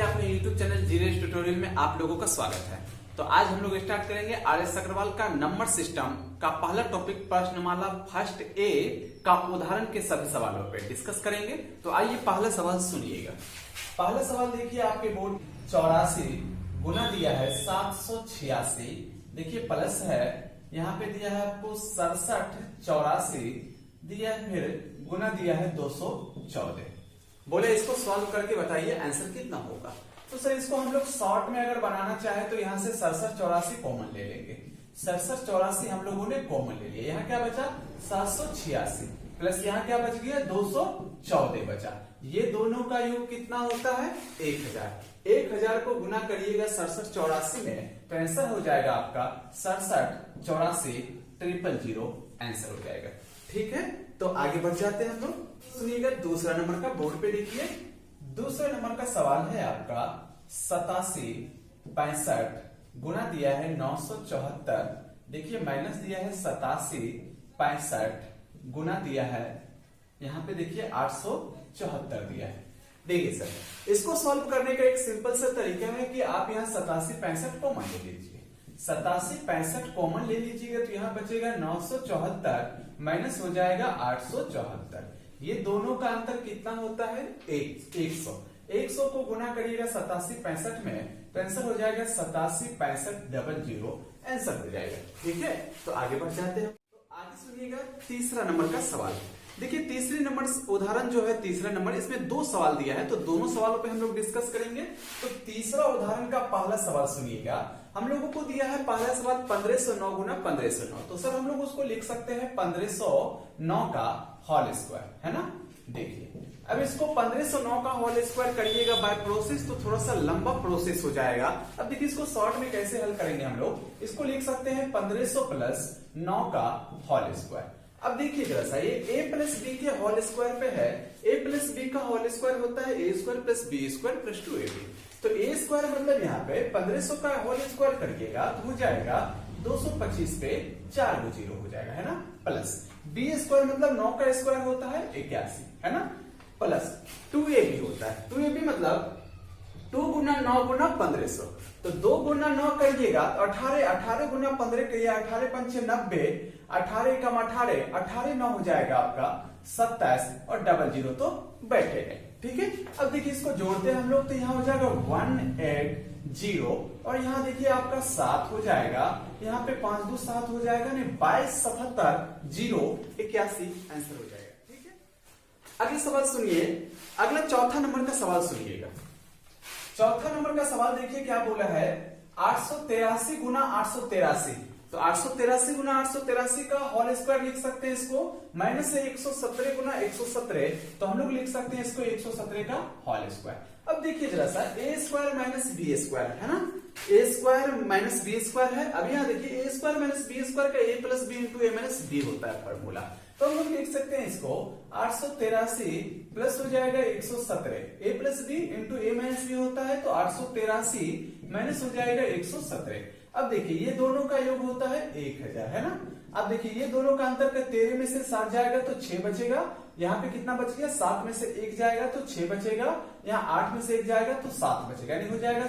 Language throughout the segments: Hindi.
अपने YouTube चैनल जीरेश ट्यूटोरियल में आप लोगों का स्वागत है। तो आज हम लोग स्टार्ट करेंगे आर.एस. अग्रवाल का नंबर सिस्टम का पहला टॉपिक प्रश्नमाला फर्स्ट ए का उदाहरण के सभी सवालों पे डिस्कस करेंगे। तो आइए पहला सवाल सुनिएगा। पहला सवाल देखिए आपके बोर्ड 84 गुना दिया है 786, देखिए प्लस है, यहाँ पे दिया है आपको 67 84 दिया है, फिर गुना दिया है 214। बोले इसको सॉल्व करके बताइए आंसर कितना होगा। तो सर इसको हम लोग शॉर्ट में अगर बनाना चाहे तो यहाँ से 67 84 कॉमन ले लेंगे। 67 84 हम लोगों ने कॉमन ले लिया, यहाँ क्या बचा 786 प्लस यहाँ क्या बच गया 214 बचा। ये दोनों का योग कितना होता है 1000। 1000 को गुना करिएगा 67 84 में तो आंसर हो जाएगा आपका 67 84 000 आंसर हो जाएगा। ठीक है, तो आगे बढ़ जाते हैं हम लोग। सुनिएगा दूसरा नंबर का बोर्ड पे देखिए, दूसरे नंबर का सवाल है आपका 87 65 गुना दिया है 974, देखिए माइनस दिया है 87 65 गुना दिया है यहाँ पे देखिए 874 दिया है। देखिए सर इसको सॉल्व करने का एक सिंपल सा तरीका है कि आप यहाँ 87 65 कॉमन ले लीजिए। 87 65 कॉमन ले लीजिएगा तो यहाँ बचेगा 974 माइनस हो जाएगा 874। ये दोनों का अंतर कितना होता है 100। 100 को गुना करिएगा 87 65 में तो आंसर हो जाएगा 87 65 00 आंसर हो जाएगा। ठीक है, तो आगे बढ़ जाते हैं। तो आगे सुनिएगा तीसरा नंबर का सवाल। देखिए तीसरे नंबर उदाहरण जो है, तीसरा नंबर इसमें दो सवाल दिया है तो दोनों सवालों पे हम लोग डिस्कस करेंगे। तो तीसरा उदाहरण का पहला सवाल सुनिएगा। हम लोगों को दिया है पहला सवाल 1509 गुना 1509, तो सर हम लोग उसको लिख सकते हैं 1509 का होल स्क्वायर, है ना। देखिए अब इसको 1509 का होल स्क्वायर करिएगा बाय प्रोसेस तो थोड़ा सा लंबा प्रोसेस हो जाएगा। अब देखिए इसको शॉर्ट में कैसे हल करेंगे हम लोग, इसको लिख सकते हैं 1500 प्लस 9 का होल स्क्वायर। अब देखिए जरा सा ये a प्लस बी के होल स्क्वायर पे है, a प्लस बी का होल स्क्वायर होता है a square plus B square plus 2ab। तो a स्क्वायर मतलब यहाँ पे 1500 का होल स्क्वायर करिएगा तो हो जाएगा 225 पे 4 को 0 हो जाएगा, है ना, प्लस बी स्क्वायर मतलब 9 का स्क्वायर होता है 81, है ना, प्लस 2ab होता है। 2ab मतलब 2 गुना 9 गुना 1500, तो 2 गुना 9 करिएगा तो 18 18 गुना 15 करिए 18 पंच 90, 18 कम 18 18 9 हो जाएगा आपका 27 और 00 तो बैठे गए। ठीक है, अब देखिए इसको जोड़ते हैं हम लोग तो यहाँ हो जाएगा 180 और यहाँ देखिए आपका 7 हो जाएगा, यहाँ पे 5 2 7 हो जाएगा, नहीं 22 77 0 81 आंसर हो जाएगा। ठीक है, अगला सवाल सुनिए। अगला चौथा नंबर का सवाल सुनिएगा। चौथा नंबर का सवाल देखिए क्या बोला है 883 गुना 883, तो 883 गुना 883 का होल स्क्वायर लिख सकते हैं इसको, माइनस है 117 गुना 117 तो हम लोग लिख सकते हैं इसको 117 का होल स्क्वायर। अब देखिए जरा सा a square minus B square है ना, a square minus B square है। अब यहाँ देखिए a square minus B square का a plus B into A minus B होता है फॉर्मूला, तो हम लोग लिख सकते हैं इसको 883 प्लस हो जाएगा 117, a plus B into A minus B होता है तो 883 माइनस हो जाएगा 117। अब देखिए ये दोनों का योग होता है 1000, है ना। अब देखिए ये दोनों का अंतर का 13 में से 7 जाएगा तो 6 बचेगा, यहाँ पे कितना बच गया 7 में से 1 जाएगा तो 6 बचेगा, यहाँ 8 में से 1 जाएगा तो 7 बचेगा, यानी हो जाएगा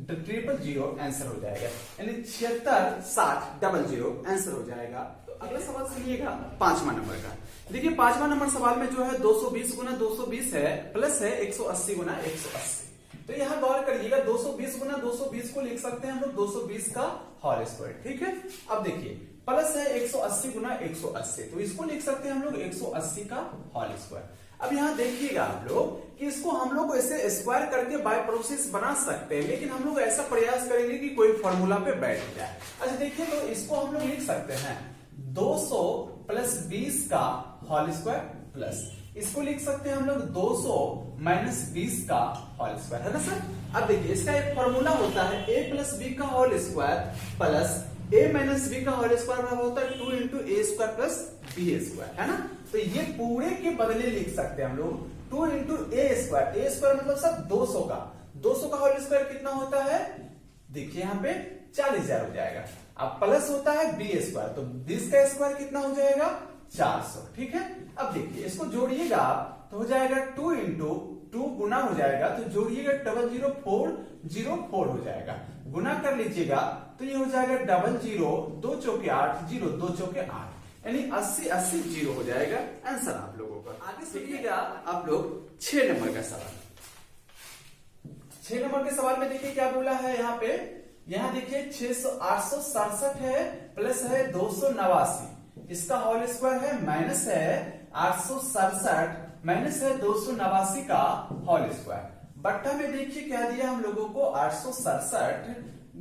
000 आंसर हो जाएगा, यानी 76 60 00 आंसर हो जाएगा। तो अगला सवाल सुनिएगा पांचवा नंबर का। देखिए पांचवा नंबर सवाल में जो है 220 गुना 220 है, प्लस है 180 गुना 180। तो यहाँ गौर करिएगा 220 गुना 220 को लिख सकते हैं हम लोग 220 का होल स्क्वायर। ठीक है, अब देखिए प्लस है 180 गुना 180, तो इसको लिख सकते हैं हम लोग 180 का होल स्क्वायर। अब यहाँ देखिएगा आप लोग कि इसको हम लोग ऐसे स्क्वायर करके बाय प्रोसेस बना सकते हैं, लेकिन हम लोग ऐसा प्रयास करेंगे कि कोई फॉर्मूला पे बैठ जाए। अच्छा देखिए तो इसको हम लोग लिख सकते हैं 200 प्लस 20 का होल स्क्वायर, प्लस इसको लिख सकते हैं हम लोग 200 माइनस 20 का होल स्क्वायर, है ना सर। अब देखिए इसका एक फॉर्मूला होता है a प्लस बी का whole square plus a minus B का होल स्क्वायर होता है 2 इंटू ए स्क्वायर प्लस बी स्क्वायर, है ना। तो ये पूरे के बदले लिख सकते हैं हम लोग 2 इंटू ए स्क्वायर मतलब सर 200 का होल स्क्वायर कितना होता है, देखिए यहाँ पे 40000 हो जाएगा। अब प्लस होता है बी स्क्वायर, तो 20 का स्क्वायर कितना हो जाएगा 400। ठीक है, अब देखिए इसको जोड़िएगा आप तो हो जाएगा 2 इंटू 2 गुना हो जाएगा तो जोड़िएगा 00404 हो जाएगा, गुना कर लीजिएगा तो ये हो जाएगा 00 2 चौके 8 0 2 चौके 8 यानी 80 80 0 हो जाएगा आंसर आप लोगों का। आगे सीखिएगा आप लोग 6 नंबर का सवाल। 6 नंबर के सवाल में देखिए क्या बोला है यहाँ पे, यहाँ देखिए 867 है प्लस है 289, इसका होल स्क्वायर है माइनस है 867 माइनस है 289 का होल स्क्वायर, बट्टा में देखिए क्या दिया हम लोगों को 867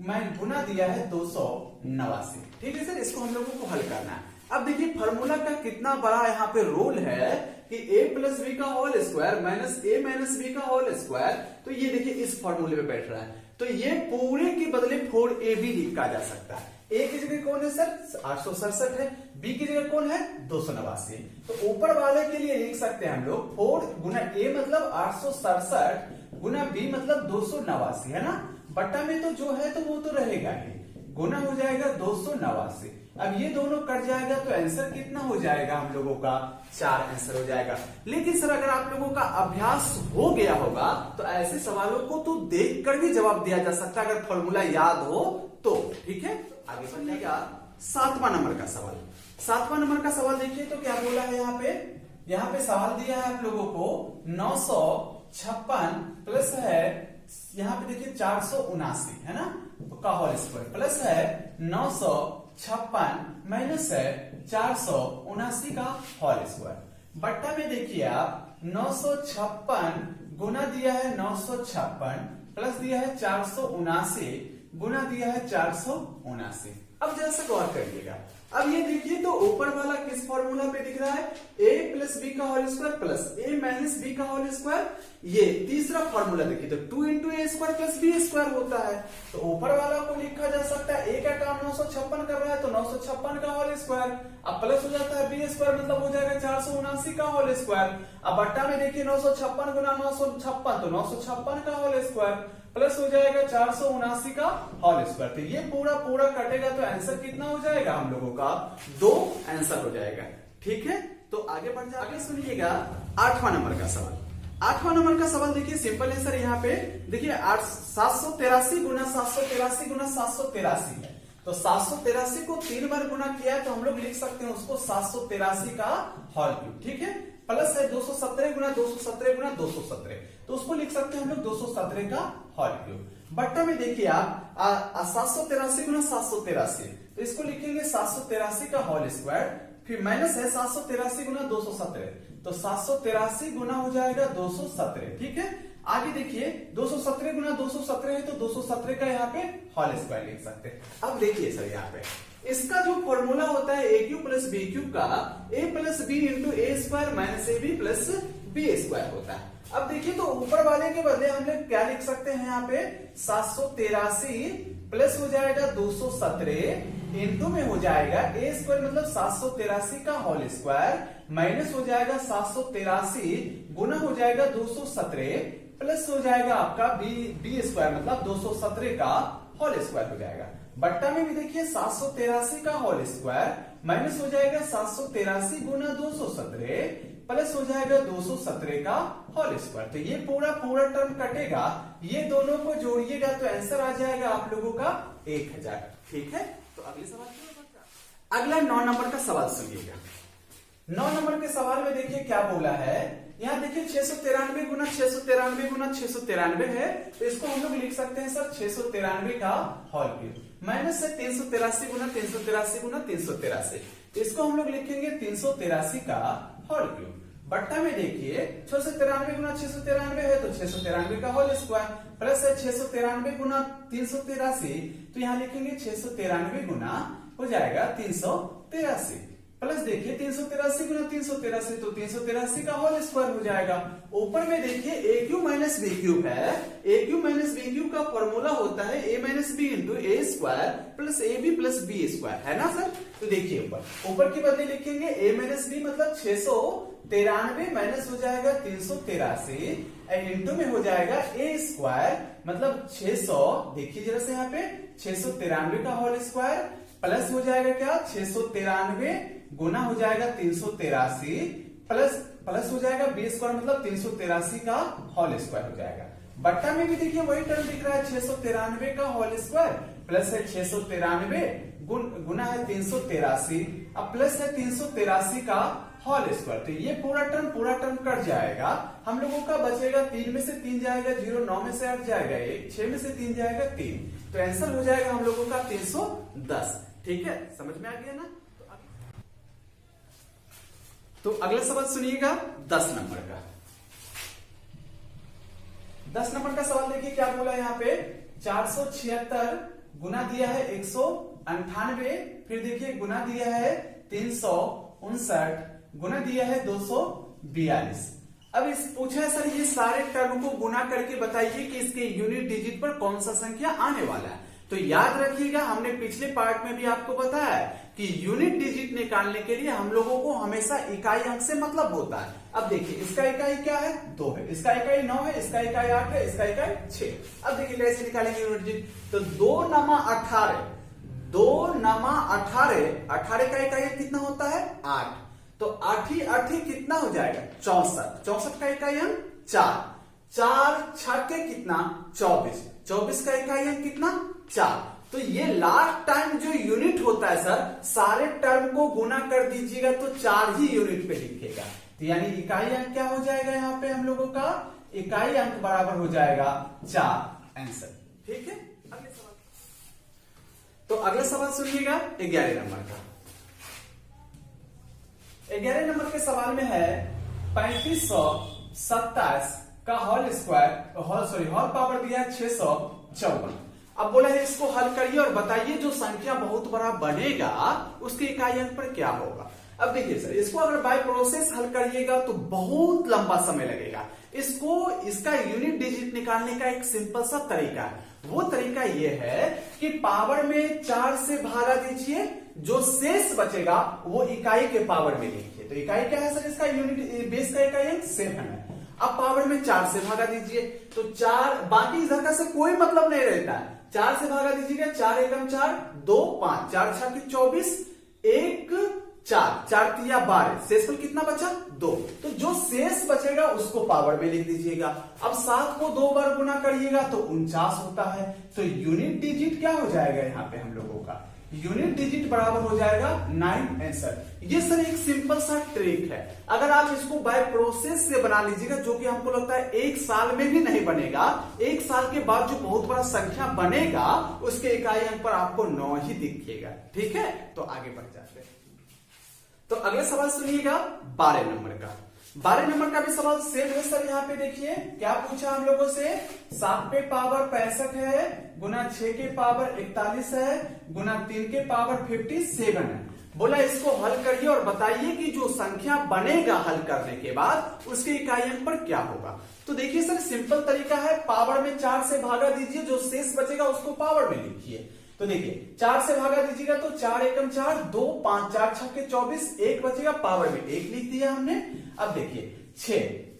मैं गुना दिया है 289। ठीक है सर, इसको हम लोगों को हल करना है। अब देखिए फॉर्मूला का कितना बड़ा यहाँ पे रोल है कि a प्लस बी का होल स्क्वायर माइनस ए माइनस बी का होल स्क्वायर, तो ये देखिए इस फॉर्मूले पे बैठ रहा है, तो ये पूरे के बदले 4ab लिखा जा सकता है। ए की जगह कौन है सर 867 है, बी की जगह कौन है 289, तो ऊपर वाले के लिए लिख सकते हैं हम लोग 4 गुना ए मतलब 867 गुना बी मतलब 289 है ना, बट्टा में तो जो है तो वो तो रहेगा ही, गुना हो जाएगा 289। अब ये दोनों कट जाएगा तो आंसर कितना हो जाएगा हम लोगों का 4 आंसर हो जाएगा। लेकिन सर अगर आप लोगों का अभ्यास हो गया होगा तो ऐसे सवालों को तो देख कर भी जवाब दिया जा सकता है अगर फॉर्मूला याद हो तो। ठीक है, आगे बढ़िएगा 7वां नंबर का सवाल। 7वां नंबर का सवाल देखिए तो क्या बोला है यहाँ पे सवाल दिया है आप लोगों को 956 प्लस है यहाँ पे देखिए 479 है ना, तो का होल स्क्वायर प्लस है 956 माइनस है 479 का होल स्क्वायर, बट्टा में देखिए आप 956 गुना दिया है 956 प्लस दिया है 479 गुना दिया है 479। अब जरा सा गौर करिएगा, अब ये देखिए तो ऊपर वाला किस फॉर्मूला पे दिख रहा है a प्लस बी का whole square plus a minus B का होल स्क्वायर, ये तीसरा फॉर्मूला देखिए तो 2 इंटू ए स्क्वायर प्लस बी स्क्वायर होता है, तो ऊपर वाला को लिखा जा सकता है a का काम 956 कर रहा है तो 956 का होल स्क्वायर, अब प्लस हो जाता है बी स्क्वायर मतलब हो जाएगा 479 का होल स्क्वायर, अब बट्टा में देखिए 956 गुना 956 तो 956 का होल स्क्वायर प्लस हो जाएगा 479 का होल स्क्वायर, तो ये पूरा कटेगा तो आंसर कितना हो जाएगा हम लोगों का 2 आंसर हो जाएगा। ठीक है, तो आगे बढ़ जाए, आगे सुनिएगा 8वां नंबर का सवाल। 8वां नंबर का सवाल देखिए सिंपल आंसर यहाँ पे देखिए 783 गुना 783 गुना 783 है, तो 783 को 3 बार गुना किया है तो हम लोग लिख सकते हैं उसको 783 का होल क्यूब। ठीक है, प्लस है 217 गुना 217 गुना 217, तो उसको लिख सकते हैं हम लोग 217 का होल क्यूब। बट्टा में देखिए आप 783 गुना 783, तो इसको लिखेंगे 783 का होल स्क्वायर, फिर माइनस है 783 गुना 217, तो 783 गुना हो जाएगा 217। ठीक है, आगे देखिए 217 गुना 217 है तो 217 का यहाँ पे होल स्क्वायर लिख सकते हैं। अब देखिए सर यहाँ पे इसका जो फॉर्मूला होता है ए क्यूब प्लस बी क्यूब का a plus B into A square minus A B plus B square होता है। अब देखिए तो ऊपर वाले के बदले हम लोग क्या लिख सकते हैं यहाँ पे 783 प्लस हो जाएगा 217 इंटू में हो जाएगा ए स्क्वायर मतलब 783 का होल स्क्वायर माइनस हो जाएगा 783 गुना हो जाएगा 217 प्लस हो जाएगा आपका बी स्क्वायर मतलब 217 का होल स्क्वायर हो जाएगा। बट्टा में भी देखिए 783 का होल स्क्वायर माइनस हो जाएगा 783 गुना 217 प्लस हो जाएगा 217 का होल स्क्वायर, तो ये पूरा टर्म कटेगा, ये दोनों को जोड़िएगा तो आंसर आ जाएगा आप लोगों का 1000। ठीक है, तो अगले सवाल अगला 9 नंबर का सवाल सुनिएगा। 9 नंबर के सवाल में देखिए क्या बोला है, यहाँ देखिए 693 गुना 693 गुना 693 है, तो इसको हम लोग लिख सकते हैं सर 693 का होल क्यूब, माइनस है 383 गुना 383 गुना 383, तो इसको हम लोग लिखेंगे 383 का होल क्यूब। बट्टा में देखिए 693 गुना 693 है तो 693 का होल स्क्वायर प्लस है 693 गुना 383, तो यहाँ लिखेंगे 693 गुना हो जाएगा 383 प्लस देखिए 383 गुना 383 तो 383 का होल स्क्वायर हो जाएगा। ऊपर में देखिए a cube minus b cube है, ए क्यूब माइनस बी क्यूब का फॉर्मूला होता है a minus b into A square plus a B plus B square है ना सर, तो देखिए ऊपर के बदले लिखेंगे ए माइनस बी मतलब 693 माइनस हो जाएगा 383 इंटू में हो जाएगा ए स्क्वायर मतलब 600, देखिए जरा से यहाँ पे 693 का होल स्क्वायर प्लस हो जाएगा क्या 693 गुना हो जाएगा 383 प्लस प्लस हो जाएगा बी स्क्वायर मतलब 383 का होल स्क्वायर हो जाएगा। बट्टा में भी देखिए वही टर्म दिख रहा है 693 का होल स्क्वायर प्लस है 693 गुना है 383 अब प्लस है 383 का होल स्क्वायर। तो ये पूरा टर्म कट जाएगा। हम लोगों का बचेगा 3 में से 3 जाएगा 0, 9 में से 8 जाएगा 1, 6 में से 3 जाएगा 3। तो आंसर हो जाएगा हम लोगों का 310। ठीक है, समझ में आ गया ना। तो अगला सवाल सुनिएगा 10 नंबर का। 10 नंबर का सवाल देखिए क्या बोला यहाँ पे 476 गुना दिया है 198 फिर देखिए गुना दिया है 359 गुना दिया है 242। अब इस पूछा है सर ये सारे टर्म को गुना करके बताइए कि इसके यूनिट डिजिट पर कौन सा संख्या आने वाला है। तो याद रखिएगा हमने पिछले पार्ट में भी आपको बताया है कि यूनिट डिजिट निकालने के लिए हम लोगों को हमेशा इकाई अंक से मतलब होता है। अब देखिए इसका इकाई क्या है 2 है, इसका इकाई 9 है, इसका इकाई 8 है, इसका इकाई 6। अब देखिए कैसे निकालेंगे यूनिट डिजिट। तो 2 नमा 18 2 नमा 18 का इकाई कितना होता है 8। तो 8 कितना हो जाएगा 64 का इकाई अंक 4 6 के कितना 24 का इकाई अंक कितना 4। तो ये लास्ट टाइम जो यूनिट होता है सर सारे टर्म को गुना कर दीजिएगा तो 4 ही यूनिट पे लिखेगा। तो यानी इकाई अंक क्या हो जाएगा यहाँ पे हम लोगों का इकाई अंक बराबर हो जाएगा 4 आंसर। ठीक है, अगले सवाल। तो अगला सवाल सुनिएगा 11 नंबर का। 11 नंबर के सवाल में है 3527 का होल स्क्वायर होल पावर दिया है 654। अब बोला है इसको हल करिए और बताइए जो संख्या बहुत बड़ा बनेगा उसके इकाई अंक पर क्या होगा। अब देखिए सर इसको अगर बाय प्रोसेस हल करिएगा तो बहुत लंबा समय लगेगा। इसका यूनिट डिजिट निकालने का एक सिंपल सा तरीका है। वो तरीका ये है कि पावर में 4 से भागा दीजिए, जो शेष बचेगा वो इकाई के पावर में लिखिए। तो इकाई क्या है सर इसका यूनिट बेस का इकाई अंक 7 है। अब पावर में 4 से भागा दीजिए तो 4 बाकी इधर का से कोई मतलब नहीं रहता है। 4 से भागा दीजिएगा 4 एकम 4 2 5 4 6 की 24 1 4 तिया 12 शेषफल कितना बचा 2। तो जो शेष बचेगा उसको पावर में लिख दीजिएगा। अब 7 को 2 बार गुना करिएगा तो 49 होता है। तो यूनिट डिजिट क्या हो जाएगा यहाँ पे हम लोगों का यूनिट डिजिट बराबर हो जाएगा 9 आंसर। ये सर एक सिंपल सा ट्रिक है। अगर आप इसको बाय प्रोसेस से बना लीजिएगा जो कि हमको लगता है 1 साल में भी नहीं बनेगा, 1 साल के बाद जो बहुत बड़ा संख्या बनेगा उसके इकाई अंक पर आपको 9 ही दिखेगा। ठीक है, तो आगे बढ़ जाते हैं। तो अगले सवाल सुनिएगा 12 नंबर का। 12 नंबर का भी सवाल सेम है सर। यहाँ पे देखिए क्या पूछा हम लोगों से 7 पे पावर 65 है गुना 6 के पावर 41 है गुना 3 के पावर 57 है। बोला इसको हल करिए और बताइए कि जो संख्या बनेगा हल करने के बाद उसके इकाई अंक पर क्या होगा। तो देखिए सर सिंपल तरीका है, पावर में 4 से भागा दीजिए, जो शेष बचेगा उसको पावर में लिखिए। तो देखिए 4 से भागा दीजिएगा तो 4 एकम 4 2 5 4 6 के 24 1 बचेगा पावर में 1 लिख दिया हमने। अब देखिए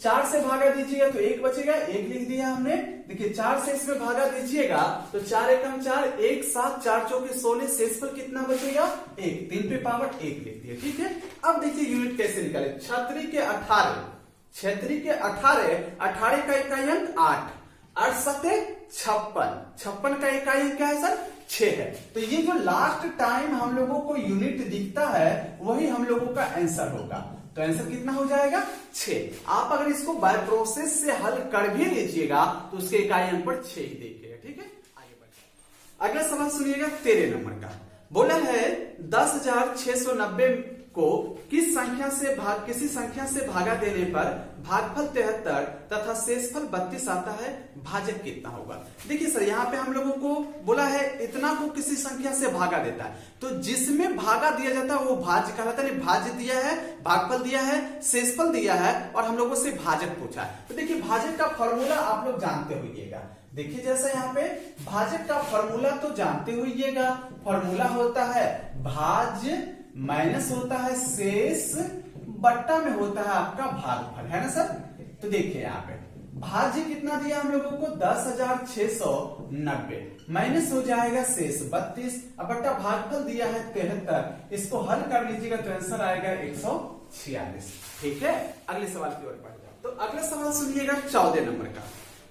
4 से भागा दीजिएगा तो 1 बचेगा 1 लिख दिया हमने। देखिए 4 से इसमें भागा दीजिएगा तो 4 एकम 4 1 7 4 चौके 16 शेषफल कितना बचेगा 1 3 पे पावर 1 लिख दिया। ठीक है, अब देखिए यूनिट कैसे निकाले। 36 के 18 का इकाई अंक 8 8 सत्ते 56 का इकाई अंक क्या है सर 6 है। तो ये जो लास्ट टाइम हम लोगों को यूनिट दिखता है वही हम लोगों का आंसर होगा। तो आंसर कितना हो जाएगा 6। आप अगर इसको बाय प्रोसेस से हल कर भी लीजिएगा तो उसके इकाई अंक पर 6 ही देखिएगा। ठीक है, आगे बढ़िए। अगला सवाल सुनिएगा 13 नंबर का। बोला है 10,690 को किसी संख्या से भागा देने पर भागफल 73 तथा शेषफल 32 आता है, भाजक कितना होगा। देखिए सर यहाँ पे हम लोगों को बोला है इतना को किसी संख्या से भागा देता है, तो जिसमें भागा दिया जाता है वो भाज्य कहलाता है। भाज्य दिया है, भागफल दिया है, शेषफल दिया है और हम लोगों से भाजक पूछा है। तो देखिए भाजक का फॉर्मूला आप लोग जानते होइएगा। देखिए जैसा यहाँ पे भाजक का फॉर्मूला तो जानते होइएगा, फॉर्मूला होता है भाज्य माइनस होता है शेष बट्टा में होता है आपका भागफल, है ना सर। तो देखिए यहाँ पे भाज्य कितना दिया हम लोगों को 10,690 माइनस हो जाएगा शेष 32 अब बट्टा भागफल दिया है 73। इसको हल कर लीजिएगा तो आंसर आएगा 108। 46। ठीक है, अगले सवाल की ओर बढ़ जाओ। तो अगला सवाल सुनिएगा 14 नंबर का।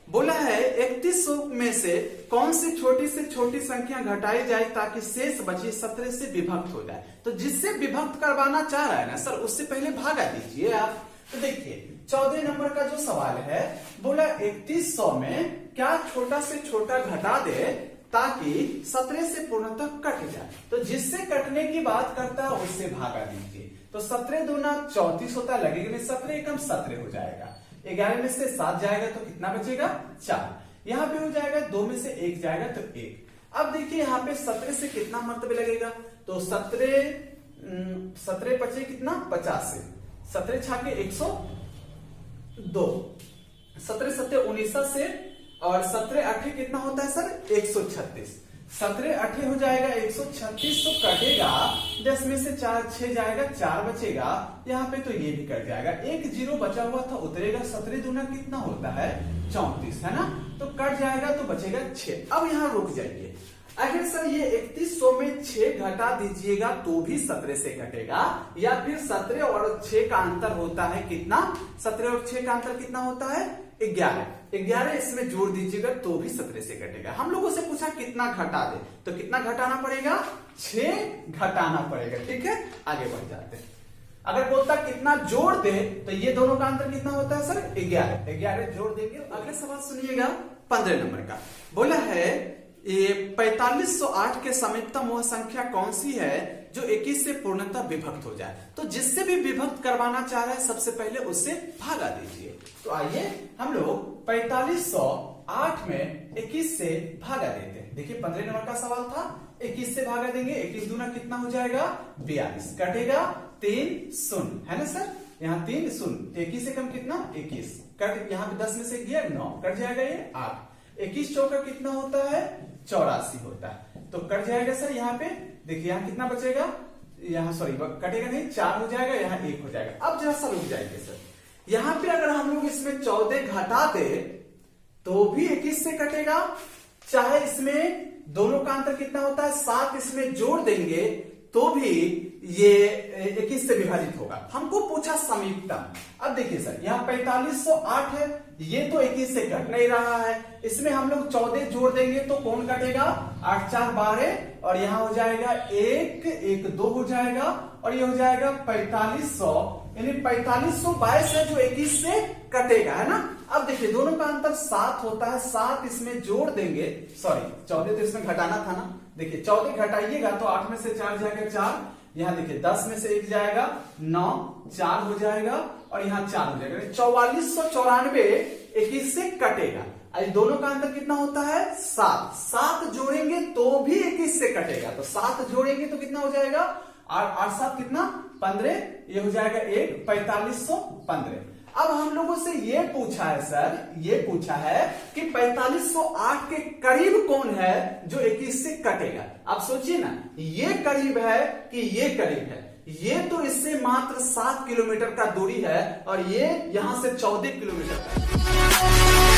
बोला है 3100 में से कौन सी छोटी से छोटी संख्या घटाई जाए ताकि शेष बची 17 से विभक्त हो जाए। तो जिससे विभक्त करवाना चाह रहा है ना सर, उससे पहले भागा दीजिए आप। तो देखिए 14 नंबर का जो सवाल है, बोला 3100 में क्या छोटा से छोटा घटा दे ताकि 17 से पूर्णतः कट जाए। तो जिससे कटने की बात करता है उससे भागा दीजिए। तो 17 दूना 34 होता है, लगेगा नहीं 17 एकम 17 हो जाएगा। 11 में से 7 जाएगा तो कितना बचेगा 4। यहाँ पे हो जाएगा 2 में से 1 जाएगा तो 1। अब देखिए यहाँ पे 17 से कितना मर्तबे लगेगा, तो 17 बचे कितना 50 से, 17 छाके 102, 17 7 19 से, और 17 8 कितना होता है सर 136। 17 8 हो जाएगा 136, तो कटेगा 10 में से 4 6 जाएगा, 4 बचेगा। यहाँ पे तो ये भी कट जाएगा, 1 0 बचा हुआ था उतरेगा। 17 दूना कितना होता है 34 है ना, तो कट जाएगा तो बचेगा 6। अब यहाँ रुक जाइए। अगर सर ये 3100 में 6 घटा दीजिएगा तो भी 17 से घटेगा, या फिर 17 और 6 का अंतर होता है कितना, 17 और 6 का अंतर कितना होता है 11 इसमें जोड़ दीजिएगा तो भी 17 से घटेगा। हम लोगों से पूछा कितना घटा दे, तो कितना घटाना पड़ेगा 6 घटाना पड़ेगा। ठीक है, आगे बढ़ जाते हैं। अगर बोलता कितना जोड़ दे तो ये दोनों का अंतर कितना होता है सर 11 जोड़ देंगे। अगले सवाल सुनिएगा 15 नंबर का। बोला है ये 4508 के समीपतम वह संख्या कौन सी है जो 21 से पूर्णतः विभक्त हो जाए। तो जिससे भी विभक्त करवाना चाह रहे हैं सबसे पहले उससे भागा दीजिए। तो आइए हम लोग 4508 में 21 से भागा देते हैं। देखिए 15 नंबर का सवाल था, 21 से भागा देंगे, 21 दूना कितना हो जाएगा 42, कटेगा 3 शून्य है ना सर, यहाँ 3 शून्य, 21 से कम कितना 21, कट यहाँ पे 10 में से गया 9, कट जाएगा ये 8। 21 चौका कितना होता है 84 होता है, तो कट जाएगा सर। यहाँ पे देखिए यहाँ कितना बचेगा, यहाँ सॉरी कटेगा नहीं, 4 हो जाएगा, यहाँ 1 हो जाएगा। अब जरा सा रुक जाएंगे सर, यहाँ पे अगर हम लोग इसमें 14 घटा दे तो भी 21 से कटेगा, चाहे इसमें दोनों का अंतर कितना होता है 7 इसमें जोड़ देंगे तो भी ये 21 से विभाजित होगा। हमको पूछा समीपतम। अब देखिए सर यहाँ 4508 है, ये तो 21 से कट नहीं रहा है, इसमें हम लोग 14 जोड़ देंगे तो कौन कटेगा 8 4 12, और यहाँ हो जाएगा 1 1 2 हो जाएगा, और ये हो जाएगा 4500, यानी 4522 है जो 21 से कटेगा है ना। अब देखिए दोनों का अंतर 7 होता है, 7 इसमें जोड़ देंगे, सॉरी 14 तो इसमें घटाना था ना, देखिए 14 घटाइएगा तो 8 में से 4 जाएगा 4, यहाँ देखिए 10 में से 1 जाएगा 9, 4 हो जाएगा, और यहाँ 4 हो जाएगा, 4494 21 से कटेगा। दोनों का अंतर कितना होता है 7, 7 जोड़ेंगे तो भी 21 से कटेगा, तो 7 जोड़ेंगे तो कितना हो जाएगा 8 7 कितना 15, ये हो जाएगा 1 4515। अब हम लोगों से ये पूछा है सर, ये पूछा है कि 4508 के करीब कौन है जो 21 से कटेगा। आप सोचिए ना, ये करीब है कि ये करीब है, ये तो इससे मात्र 7 किलोमीटर का दूरी है और ये यहां से 14 किलोमीटर का है।